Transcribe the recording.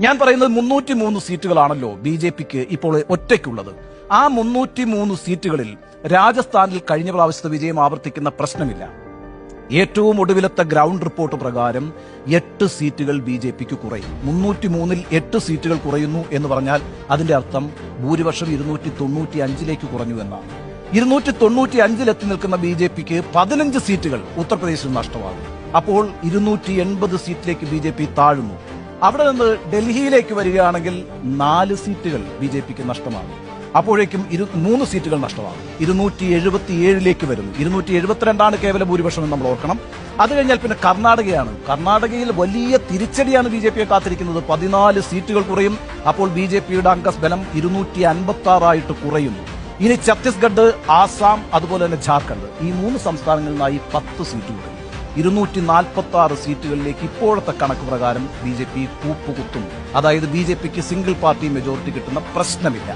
ഞാൻ പറയുന്നത് 303 സീറ്റുകളാണല്ലോ B J പിക്ക് ഇപ്പോൾ ഒറ്റയ്ക്കുള്ളത്. ആ 303 സീറ്റുകളിൽ രാജസ്ഥാനിൽ കഴിഞ്ഞ പ്രാവശ്യത്തെ വിജയം ആവർത്തിക്കുന്ന പ്രശ്നമില്ല. ഏറ്റവും ഒടുവിലത്തെ ഗ്രൗണ്ട് റിപ്പോർട്ട് പ്രകാരം 8 സീറ്റുകൾ ബി ജെ പിക്ക് കുറയും. 303-ൽ 8 സീറ്റുകൾ കുറയുന്നു എന്ന് പറഞ്ഞാൽ അതിന്റെ അർത്ഥം ഭൂരിപക്ഷം 295-ലേക്ക് കുറഞ്ഞു എന്നാണ്. 295-ൽ എത്തി നിൽക്കുന്ന ബി ജെ പിക്ക് 15 സീറ്റുകൾ ഉത്തർപ്രദേശിൽ നഷ്ടമാകും. അപ്പോൾ 280 സീറ്റിലേക്ക് ബി ജെ പി താഴുന്നു. അവിടെ നിന്ന് ഡൽഹിയിലേക്ക് വരികയാണെങ്കിൽ 4 സീറ്റുകൾ ബി ജെ പിക്ക് നഷ്ടമാകും. അപ്പോഴേക്കും 3 സീറ്റുകൾ നഷ്ടമാകും. 277-ലേക്ക് വരുന്നു. 272-ആണ് കേവല ഭൂരിപക്ഷം എന്ന് നമ്മൾ ഓർക്കണം. അത് കഴിഞ്ഞാൽ പിന്നെ കർണാടകയാണ്. കർണാടകയിൽ വലിയ തിരിച്ചടിയാണ് ബി ജെ പിയെ കാത്തിരിക്കുന്നത്. 14 സീറ്റുകൾ കുറയും. അപ്പോൾ ബി ജെ പിയുടെ അംഗബലം 256 കുറയുന്നു. ഇനി ഛത്തീസ്ഗഡ്, ആസാം, അതുപോലെ തന്നെ ജാർഖണ്ഡ്, ഈ 3 സംസ്ഥാനങ്ങളിൽ നിന്നായി 10 സീറ്റുകൾ. 246 സീറ്റുകളിലേക്ക് ഇപ്പോഴത്തെ കണക്ക് പ്രകാരം ബി ജെ പി കൂപ്പുകുത്തും. അതായത് ബി ജെ പിക്ക് സിംഗിൾ പാർട്ടി മെജോറിറ്റി കിട്ടുന്ന പ്രശ്നമില്ല.